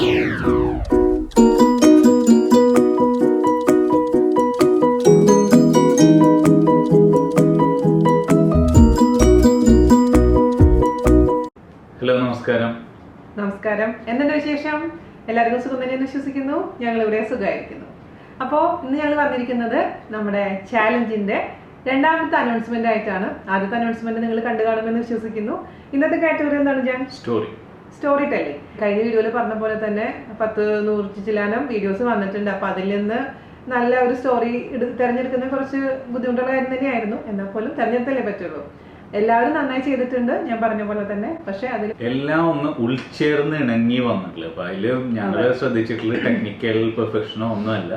Hello, നമസ്കാരം. നമസ്കാരം. എന്തുണ്ട് വിശേഷം? എല്ലാവർക്കും സുഖം തന്നെയെന്ന് വിശ്വസിക്കുന്നു. ഞങ്ങൾ ഇവിടെ സുഖമായിരിക്കുന്നു. അപ്പോൾ ഇന്ന് ഞങ്ങൾ വന്നിരിക്കുന്നത് നമ്മുടെ ചാലഞ്ചിന്റെ രണ്ടാമത്തെ അനൗൺസ്മെന്റ് ആയിട്ടാണ്. ആദ്യത്തെ അനൗൺസ്മെന്റ് നിങ്ങൾ കണ്ടു കാണുമെന്ന് വിശ്വസിക്കുന്നു. ഇന്നത്തെ കാറ്റഗറി എന്താണ്? ഞാൻ സ്റ്റോറി ടെല്ലിംഗ്. കഴിഞ്ഞ വീഡിയോയിൽ പറഞ്ഞ പോലെ തന്നെ 100 ചില്ലാനം വീഡിയോസ് വന്നിട്ടുണ്ട്. അപ്പൊ അതിൽ നിന്ന് നല്ല ഒരു സ്റ്റോറി തിരഞ്ഞെടുക്കുന്ന കുറച്ച് ബുദ്ധിമുട്ടുള്ള കാര്യം തന്നെയായിരുന്നു. എന്നാൽ പോലും തിരഞ്ഞെടുത്തല്ലേ പറ്റുള്ളൂ. എല്ലാവരും നന്നായി ചെയ്തിട്ടുണ്ട്, ഞാൻ പറഞ്ഞ പോലെ തന്നെ. പക്ഷെ അതിൽ എല്ലാം ഒന്ന് ഉൾച്ചേർന്ന് ഇണങ്ങി വന്നിട്ടില്ല. അപ്പൊ അതില് ഞങ്ങൾ ശ്രദ്ധിച്ചിട്ടുള്ള ടെക്നിക്കൽ പെർഫെക്ഷനോ ഒന്നുമല്ല.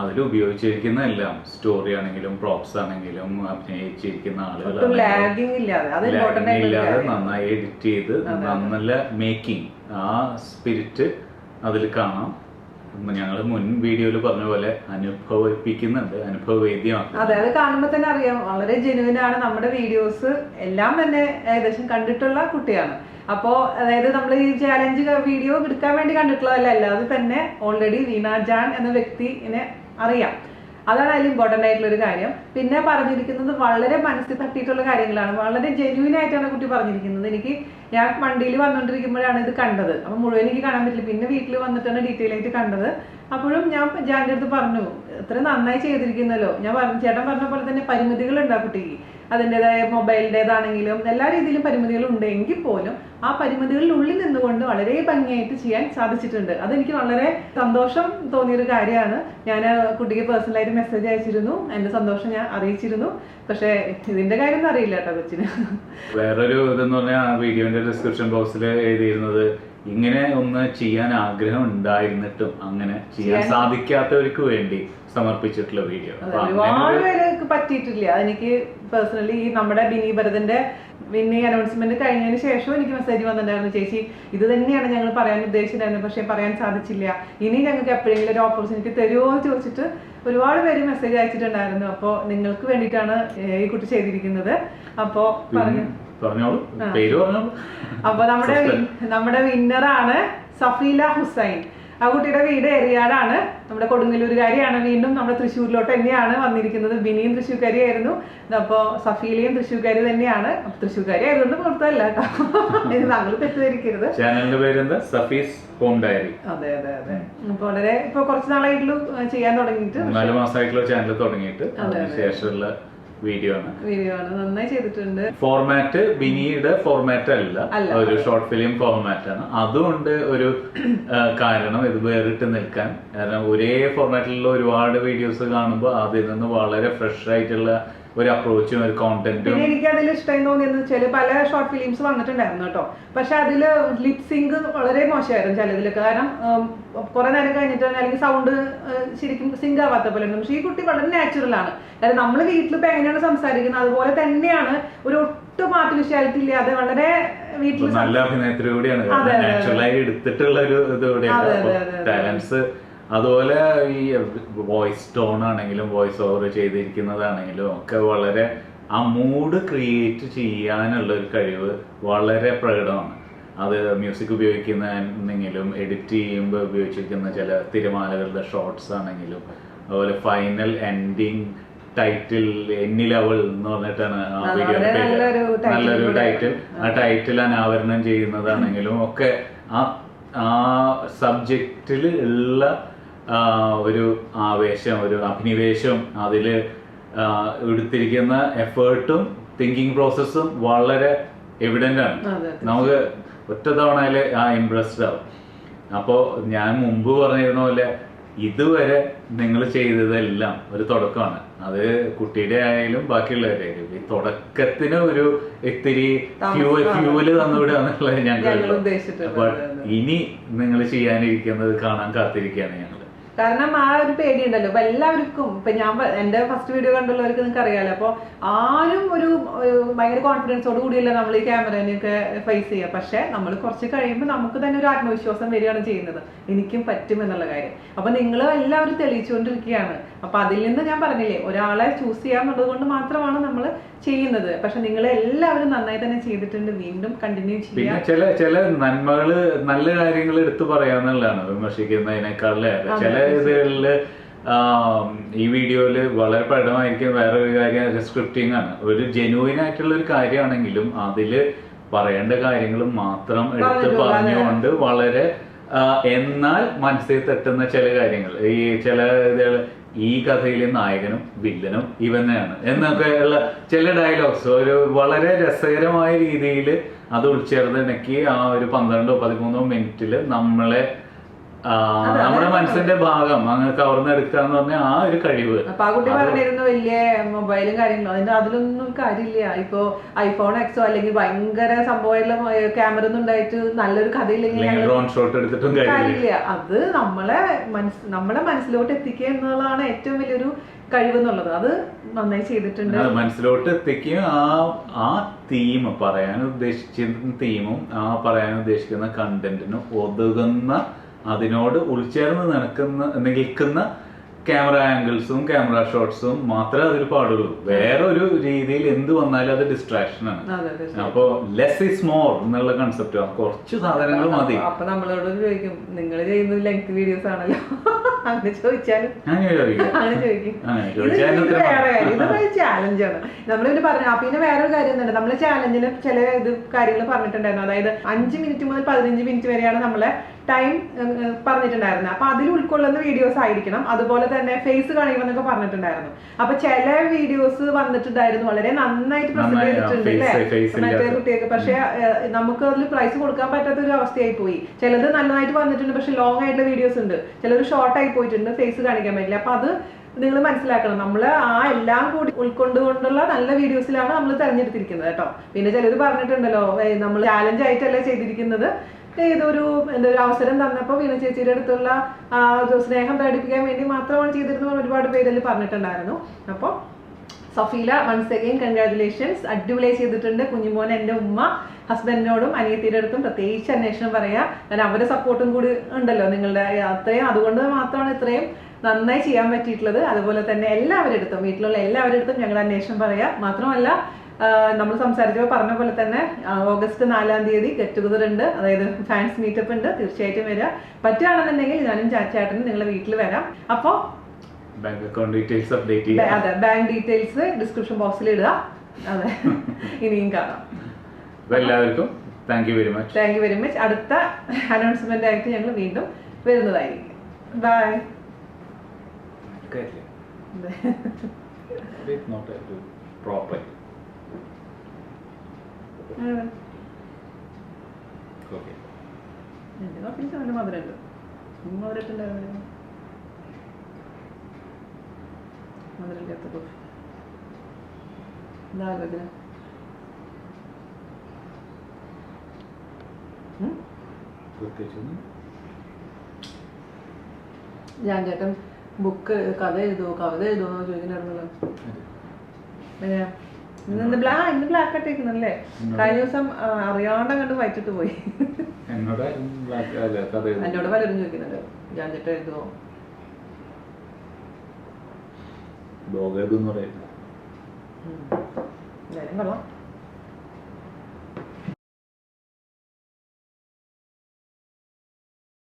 അതിൽ ഉപയോഗിച്ചിരിക്കുന്ന എല്ലാം, സ്റ്റോറി ആണെങ്കിലും പ്രോപ്സ് ആണെങ്കിലും അഭിനയിച്ചിരിക്കുന്ന ആളുകളാണെങ്കിലും നന്നായി എഡിറ്റ് ചെയ്ത് നല്ല മേക്കിംഗ്, ആ സ്പിരിറ്റ് അതിൽ കാണാം. ഞങ്ങൾ മുൻ വീഡിയോയിൽ പറഞ്ഞ പോലെ അനുഭവിപ്പിക്കുന്നുണ്ട്, അനുഭവവേദ്യമാണ്. അതെ, അത് കാണുമ്പോൾ തന്നെ അറിയാം വളരെ ജെനുവിൻ ആണ്. നമ്മുടെ വീഡിയോസ് എല്ലാം തന്നെ ഏകദേശം കണ്ടിട്ടുള്ള കുട്ടിയാണ്. അപ്പോൾ അതായത് നമ്മൾ ഈ ചാലഞ്ച് വീഡിയോ എടുക്കാൻ വേണ്ടി കണ്ടിട്ടുള്ളതല്ല, അല്ലാതെ തന്നെ ഓൾറെഡി വീണ ജാൻ എന്ന വ്യക്തിനെ അറിയാം. അതാണ് അതിൽ ഇമ്പോർട്ടൻ്റ് ആയിട്ടുള്ള ഒരു കാര്യം. പിന്നെ പറഞ്ഞിരിക്കുന്നത് വളരെ മനസ്സിൽ തട്ടിയിട്ടുള്ള കാര്യങ്ങളാണ്. വളരെ ജെന്യൂൻ ആയിട്ടാണ് കുട്ടി പറഞ്ഞിരിക്കുന്നത്. ഞാൻ വണ്ടിയിൽ വന്നുകൊണ്ടിരിക്കുമ്പോഴാണ് ഇത് കണ്ടത്. അപ്പം മുഴുവൻ എനിക്ക് കാണാൻ പറ്റില്ല. പിന്നെ വീട്ടിൽ വന്നിട്ടാണ് ഡീറ്റെയിൽ ആയിട്ട് കണ്ടത്. അപ്പോഴും ഞാൻ ജാൻ്റെ അടുത്ത് പറഞ്ഞു, ഇത്ര നന്നായി ചെയ്തിരിക്കുന്നല്ലോ. ഞാൻ പറഞ്ഞു, ചേട്ടൻ പറഞ്ഞ പോലെ തന്നെ പരിമിതികളുണ്ട് ആ കുട്ടിക്ക്. അതിൻ്റെതായ മൊബൈലിൻ്റെതാണെങ്കിലും എല്ലാ രീതിയിലും പരിമിതികൾ ഉണ്ടെങ്കിൽ പോലും ആ പരിമിതികളിലുള്ളിൽ നിന്നുകൊണ്ട് വളരെ ഭംഗിയായിട്ട് ചെയ്യാൻ സാധിച്ചിട്ടുണ്ട്. അതെനിക്ക് വളരെ സന്തോഷം തോന്നിയൊരു കാര്യമാണ്. ഞാൻ കുട്ടിക്ക് പേഴ്സണലായിട്ട് മെസ്സേജ് അയച്ചിരുന്നു, എൻ്റെ സന്തോഷം ഞാൻ അറിയിച്ചിരുന്നു. പക്ഷേ ഇതിന്റെ കാര്യം അറിയില്ല കേട്ടോ കൊച്ചിന്. വേറൊരു ഇതെന്ന് പറഞ്ഞാൽ വീഡിയോന്റെ ഡിസ്ക്രിപ്ഷൻ ബോക്സിൽ എഴുതിയിരുന്നത്, ഇങ്ങനെ ഒന്ന് ചെയ്യാൻ ആഗ്രഹം ഉണ്ടായിരുന്നിട്ടും അങ്ങനെ ചെയ്യാൻ സാധിക്കാത്തവർക്ക് വേണ്ടി സമർപ്പിച്ചിട്ടുള്ള വീഡിയോ. ഒരുപാട് പേർക്ക് പറ്റിയിട്ടില്ല. എനിക്ക് പേഴ്സണലി ഈ നമ്മുടെ ബിനി ഭരതന്റെ വിന്നിങ് അനൗൺസ്മെന്റ് കഴിഞ്ഞതിന് ശേഷം എനിക്ക് മെസ്സേജ് വന്നിട്ടുണ്ടായിരുന്നു, ചേച്ചി ഇത് തന്നെയാണ് ഞങ്ങൾ പറയാൻ ഉദ്ദേശിച്ചിട്ടുണ്ടായിരുന്നത്, പക്ഷെ പറയാൻ സാധിച്ചില്ല, ഇനി ഞങ്ങൾക്ക് എപ്പോഴെങ്കിലും ഒരു ഓപ്പർച്യൂണിറ്റി തരുമോ എന്ന് ചോദിച്ചിട്ട് ഒരുപാട് പേര് മെസ്സേജ് അയച്ചിട്ടുണ്ടായിരുന്നു. അപ്പോൾ നിങ്ങൾക്ക് വേണ്ടിയിട്ടാണ് ഈ കുട്ടി ചെയ്തിരിക്കുന്നത്. അപ്പോൾ അപ്പൊ നമ്മുടെ വിന്നറാണ് സഫീല ഹുസൈൻ. ആ കുട്ടിയുടെ വീട് എറിയാടാണ്, നമ്മുടെ കൊടുങ്ങല്ലൂരുകാരിയാണ്. വീണ്ടും നമ്മുടെ തൃശ്ശൂരിലോട്ട് തന്നെയാണ് വന്നിരിക്കുന്നത്. ബിനിയും തൃശ്ശൂർക്കാരിയായിരുന്നു. അപ്പൊ സഫീലയും തൃശ്ശൂർക്കാരി തന്നെയാണ്. തൃശ്ശൂർക്കാരി ആയതുകൊണ്ട് പുറത്തല്ല കേട്ടോ, താങ്കൾ തെറ്റിദ്ധരിക്കരുത്. ചാനലിന്റെ പേര് സഫീസ് ഹോം ഡയറി. അതെ അതെ അതെ. അപ്പൊ വളരെ ഇപ്പൊ കുറച്ച് നാളായിട്ടുള്ളൂ ചെയ്യാൻ തുടങ്ങിയിട്ട്, 4 മാസമായിട്ടുള്ള ചാനൽ തുടങ്ങിയിട്ട് ശേഷമുള്ള വീഡിയോ ആണ്. നന്നായി ചെയ്തിട്ടുണ്ട്. ഫോർമാറ്റ് ബിനിയുടെ ഫോർമാറ്റ് അല്ല, ഒരു ഷോർട്ട് ഫിലിം ഫോർമാറ്റ് ആണ്. അതുകൊണ്ട് ഒരു കാരണം ഇത് വേറിട്ട് നിൽക്കാൻ. കാരണം ഒരേ ഫോർമാറ്റിലുള്ള ഒരുപാട് വീഡിയോസ് കാണുമ്പോൾ അതിൽ നിന്ന് വളരെ ഫ്രഷ് ആയിട്ടുള്ള ഒരു അപ്രോച്ചും ഒരു കോണ്ടന്റും. എനിക്ക് അതിൽ ഇഷ്ടം തോന്നിയെന്ന് വെച്ചാൽ പല ഷോർട്ട് ഫിലിംസ് വന്നിട്ടുണ്ടായിരുന്നു കേട്ടോ, പക്ഷെ അതിൽ ലിപ് സിങ്ക് വളരെ മോശമായിരുന്നു ചിലതിലൊക്കെ. കാരണം കുറെ നേരം കഴിഞ്ഞിട്ട് അല്ലെങ്കിൽ സൗണ്ട് ശരിക്കും സിങ്ക് ആവാത്ത പോലെ ഉണ്ട്. പക്ഷെ ഈ കുട്ടി വളരെ നാച്ചുറൽ ആണ്. കാരണം നമ്മൾ വീട്ടിൽ ഇപ്പൊ എങ്ങനെയാണ് സംസാരിക്കുന്നത് അതുപോലെ തന്നെയാണ്, ഒരു ഒട്ടും ആർട്ടിഫിഷ്യാലിറ്റി ഇല്ലാതെ വളരെ വീട്ടിൽ നല്ല അഭിനയത്തിലൂടെയാണ് നാച്ചുറലായി എടുത്തിട്ടുള്ള ഒരു ഇതോടെയാണ് ടാലൻസ്. അതുപോലെ ഈ വോയിസ് ടോൺ ആണെങ്കിലും വോയിസ് ഓവർ ചെയ്തിരിക്കുന്നതാണെങ്കിലും ഒക്കെ വളരെ ആ മൂഡ് ക്രിയേറ്റ് ചെയ്യാനുള്ള ഒരു കഴിവ് വളരെ പ്രകടമാണ്. അത് മ്യൂസിക് ഉപയോഗിക്കുന്നെങ്കിലും എഡിറ്റ് ചെയ്യുമ്പോൾ ഉപയോഗിച്ചിരിക്കുന്ന ചില തിരമാലകളുടെ ഷോർട്സ് ആണെങ്കിലും, അതുപോലെ ഫൈനൽ എൻഡിങ് ടൈറ്റിൽ എന്നിലവൾ എന്ന് പറഞ്ഞിട്ടാണ് ആ വീഡിയോയുടെ പേര്. നല്ലൊരു ടൈറ്റിൽ. ആ ടൈറ്റിൽ അനാവരണം ചെയ്യുന്നതാണെങ്കിലും ഒക്കെ ആ സബ്ജക്റ്റിൽ ഉള്ള ഒരു ആവേശം, ഒരു അഭിനിവേശം, അതിൽ എടുത്തിരിക്കുന്ന എഫേർട്ടും തിങ്കിങ് പ്രോസസ്സും വളരെ എവിഡന്റ് ആണ്. നമുക്ക് ഒറ്റ തവണയിൽ ആ ഇംപ്രസ്ഡ് ആവും. അപ്പോൾ ഞാൻ മുമ്പ് പറഞ്ഞിരുന്ന പോലെ ഇതുവരെ നിങ്ങൾ ചെയ്തതെല്ലാം ഒരു തുടക്കമാണ്. അത് കുട്ടിയുടെ ആയാലും ബാക്കിയുള്ളവരുടെ ആയാലും ഈ തുടക്കത്തിന് ഒരു ഇത്തിരി ഫ്യൂവല് തന്നുവിടുക എന്നുള്ളത് ഞങ്ങൾ ഉദ്ദേശിച്ചിട്ടുണ്ട്. ബട്ട് ഇനി നിങ്ങൾ ചെയ്യാനിരിക്കുന്നത് കാണാൻ കാത്തിരിക്കുകയാണ് ഞങ്ങൾ. കാരണം ആ ഒരു പേടിയുണ്ടല്ലോ ഇപ്പൊ എല്ലാവർക്കും. ഇപ്പൊ ഞാൻ എന്റെ ഫസ്റ്റ് വീഡിയോ കണ്ടുള്ളവർക്ക് നിങ്ങൾക്ക് അറിയാലോ. അപ്പൊ ആരും ഒരു ഭയങ്കര കോൺഫിഡൻസോട് കൂടിയല്ല നമ്മൾ ഈ ക്യാമറേനെയൊക്കെ ഫേസ് ചെയ്യുക. പക്ഷെ നമ്മൾ കുറച്ച് കഴിയുമ്പോൾ നമുക്ക് തന്നെ ഒരു ആത്മവിശ്വാസം വരികയാണ് ചെയ്യുന്നത്, എനിക്കും പറ്റും എന്നുള്ള കാര്യം. അപ്പൊ നിങ്ങൾ എല്ലാവരും തെളിയിച്ചുകൊണ്ടിരിക്കുകയാണ്. അപ്പൊ അതിൽ നിന്ന് ഞാൻ പറഞ്ഞില്ലേ, ഒരാളെ ചൂസ് ചെയ്യാന്നുള്ളത് കൊണ്ട് മാത്രമാണ് നമ്മൾ ചെയ്യുന്നത്. പക്ഷെ നിങ്ങൾ എല്ലാവരും നന്നായി തന്നെ ചെയ്തിട്ടുണ്ട്. വീണ്ടും കണ്ടിന്യൂ പിന്നെ ചെയ്യാം. ചില നന്മകള് നല്ല കാര്യങ്ങൾ എടുത്തു പറയാന്നുള്ളതാണ് വിമർശിക്കുന്നതിനേക്കാളേ. ചില ഇതുകളില് ഈ വീഡിയോയില് വളരെ പ്രകടമായിരിക്കും വേറൊരു കാര്യം സ്ക്രിപ്റ്റിംഗ് ആണ്. ഒരു ജെനുവിൻ ആയിട്ടുള്ള ഒരു കാര്യമാണെങ്കിലും അതില് പറയേണ്ട കാര്യങ്ങൾ മാത്രം എടുത്ത് പറഞ്ഞുകൊണ്ട് വളരെ എന്നാൽ മനസ്സിൽ തട്ടുന്ന ചില കാര്യങ്ങൾ, ഈ ചില ഇതുകൾ, ഈ കഥയിലെ നായകനും വില്ലനും ഇവനെയാണ് എന്നൊക്കെ ഉള്ള ചില ഡയലോഗ്സ് ഒരു വളരെ രസകരമായ രീതിയിൽ അത് ഉൾച്ചേർന്നിണക്കി ആ ഒരു 12-13 മിനിറ്റില് നമ്മളെ നമ്മുടെ മനസ്സിന്റെ ഭാഗം അങ്ങനെ കവർന്നെടുക്കുക എന്ന് പറഞ്ഞാൽ ആ ഒരു കഴിവ്. അപ്പൊ ആ കുട്ടി പറഞ്ഞിരുന്നു വലിയ മൊബൈലും കാര്യങ്ങളും, അതിലൊന്നും കാര്യമില്ല. ഇപ്പൊ ഐഫോൺ എക്സോ അല്ലെങ്കിൽ ഭയങ്കര സംഭവം ക്യാമറ ഒന്നും ഉണ്ടായിട്ട് നല്ലൊരു കഥയില്ലെങ്കിൽ ഡ്രോൺ ഷോട്ട് എടുത്തിട്ടും കാര്യമില്ല. അത് നമ്മുടെ മനസ്സിലോട്ട് എത്തിക്കുക എന്നുള്ളതാണ് ഏറ്റവും വലിയൊരു കഴിവ് എന്നുള്ളത്. അത് നന്നായി ചെയ്തിട്ടുണ്ട്. മനസ്സിലോട്ട് എത്തിക്കുക. ആ തീം പറയാൻ ഉദ്ദേശിക്കുന്ന തീമും ആ പറയാൻ ഉദ്ദേശിക്കുന്ന കണ്ടന്റിനും ഒതുങ്ങുന്ന, അതിനോട് ഉൾച്ചേർന്ന് നിൽക്കുന്ന ക്യാമറ ആംഗിൾസും ക്യാമറ ഷോട്ട്സും മാത്രമേ അതിൽ പാടുള്ളൂ. വേറെ ഒരു രീതിയിൽ എന്ത് വന്നാലും അത് ഡിസ്ട്രാക്ഷൻ ആണ്. അപ്പൊ ലെസ് ഇസ് മോർ എന്നുള്ള കൺസെപ്റ്റ്. കുറച്ച് സാധനങ്ങൾ മതി. അപ്പൊ നമ്മളോട് ചോദിക്കും, നിങ്ങൾ ചെയ്യുന്നത് ലെങ്ത് വീഡിയോസ് ആണല്ലോ, അങ്ങനെ ചോദിച്ചാലും അങ്ങനെ ചോദിക്കും. ഇതൊരു ചാലഞ്ചാണ്. നമ്മളിവിടെ പറഞ്ഞു. പിന്നെ വേറൊരു കാര്യം തന്നെ, നമ്മളെ ചാലഞ്ചിന് ചില കാര്യങ്ങൾ പറഞ്ഞിട്ടുണ്ടായിരുന്നു. അതായത് 5 മിനിറ്റ് മുതൽ 15 മിനിറ്റ് വരെയാണ് നമ്മളെ ടൈം പറഞ്ഞിട്ടുണ്ടായിരുന്നത്. അപ്പൊ അതിൽ ഉൾക്കൊള്ളുന്ന വീഡിയോസ് ആയിരിക്കണം. അതുപോലെ തന്നെ ഫേസ് കാണിക്കണം എന്നൊക്കെ പറഞ്ഞിട്ടുണ്ടായിരുന്നു. അപ്പൊ ചില വീഡിയോസ് വന്നിട്ടുണ്ടായിരുന്നു വളരെ നന്നായിട്ട് പ്രസന്റ് ചെയ്തിട്ടുണ്ട് അല്ലേ മറ്റേ കുട്ടികൾക്ക്. പക്ഷെ നമുക്ക് അതിൽ പ്രൈസ് കൊടുക്കാൻ പറ്റാത്ത ഒരു അവസ്ഥയായി പോയി. ചിലത് നല്ലതായിട്ട് വന്നിട്ടുണ്ട്, പക്ഷെ ലോങ് ആയിട്ടുള്ള വീഡിയോസ് ഉണ്ട്. ചിലത് ഷോർട്ട് ആയി പോയിട്ടുണ്ട്, ഫേസ് കാണിക്കാൻ പറ്റില്ല. അപ്പൊ അത് നിങ്ങൾ മനസ്സിലാക്കണം. നമ്മൾ ആ എല്ലാം കൂടി ഉൾക്കൊണ്ടുകൊണ്ടുള്ള നല്ല വീഡിയോസിലാണ് നമ്മൾ തെരഞ്ഞെടുത്തിരിക്കുന്നത് കേട്ടോ. പിന്നെ ചിലർ പറഞ്ഞിട്ടുണ്ടല്ലോ, നമ്മൾ ചാലഞ്ച് ആയിട്ടല്ല ചെയ്തിരിക്കുന്നത്, ഏതൊരു അവസരം തന്നപ്പോൾ വീണ ചേച്ചിയുടെ അടുത്തുള്ള സ്നേഹം പ്രകടിപ്പിക്കാൻ വേണ്ടി മാത്രമാണ് ചെയ്തിരുന്നത് ഒരുപാട് പേരിൽ പറഞ്ഞിട്ടുണ്ടായിരുന്നു. അപ്പോൾ സഫീല വൺസ് അഗൈൻ കൺഗ്രാറ്റുലേഷൻസ്, അടിപൊളിയായി ചെയ്തിട്ടുണ്ട്. കുഞ്ഞുമോൻ, എൻ്റെ ഉമ്മ, ഹസ്ബൻഡിനോടും അനിയത്തിയുടെ അടുത്തും പ്രത്യേകിച്ച് അന്വേഷണം പറയാം. കാരണം അവരുടെ സപ്പോർട്ടും കൂടി ഉണ്ടല്ലോ നിങ്ങളുടെ അത്രയും. അതുകൊണ്ട് മാത്രമാണ് ഇത്രയും നന്നായി ചെയ്യാൻ പറ്റിയിട്ടുള്ളത്. അതുപോലെ തന്നെ എല്ലാവരുടെ അടുത്തും, വീട്ടിലുള്ള എല്ലാവരുടെ അടുത്തും ഞങ്ങളുടെ അന്വേഷണം പറയാം. മാത്രമല്ല നമ്മൾ സംസാരിച്ചപ്പോൾ പറഞ്ഞ പോലെ തന്നെ ഓഗസ്റ്റ് 4-ാം തീയതി ഗെറ്റ് ടുഗദർ ഉണ്ട്. അതായത് ഫാൻസ് മീറ്റപ്പ് ഉണ്ട്. തീർച്ചയായിട്ടും വരിക. പറ്റുകയാണെന്നുണ്ടെങ്കിൽ ഞാനും ചാച്ചാട്ടനും നിങ്ങളുടെ വീട്ടിൽ വരാം. അപ്പോൾ ബാങ്ക് അക്കൗണ്ട് ഡീറ്റെയിൽസ് അപ്ഡേറ്റ് ചെയ്യാം. അതെ, ബാങ്ക് ഡീറ്റെയിൽസ് ഡിസ്ക്രിപ്ഷൻ ബോക്സിൽ ഇടുക. അതെ, ഇനിയും കാണാം. എല്ലാവർക്കും thank you very much. Thank you very much. അടുത്ത അനൗൺസ്മെന്റ് ആയിട്ട് ഞങ്ങൾ വീണ്ടും വരുന്നതായിരിക്കും. ബൈ. മധുരമുണ്ട്. മധുരട്ടുണ്ടായിരുന്നു. മധുരമില്ലാത്ത കോഫി ഇതാകത്തിന് ഞാൻ ചേട്ടൻ ബുക്ക് കഥ എഴുതുമോ കവിത എഴുതുമോ ചോദിക്കുന്നുണ്ടായിരുന്നല്ലോ. ഇന്ന് ബ്ലാക്ക് ആയിട്ടേക്കുന്നല്ലേ. കഴിഞ്ഞ ദിവസം അറിയാണ്ട് കണ്ട് വായിച്ചിട്ട് പോയി. എന്നോട് പലരും ചോദിക്കുന്നുണ്ട് ഞാൻ ചേട്ടൻ എഴുതുമോ. ബ്ലോഗ് എഴുതുന്ന കൊള്ളാം.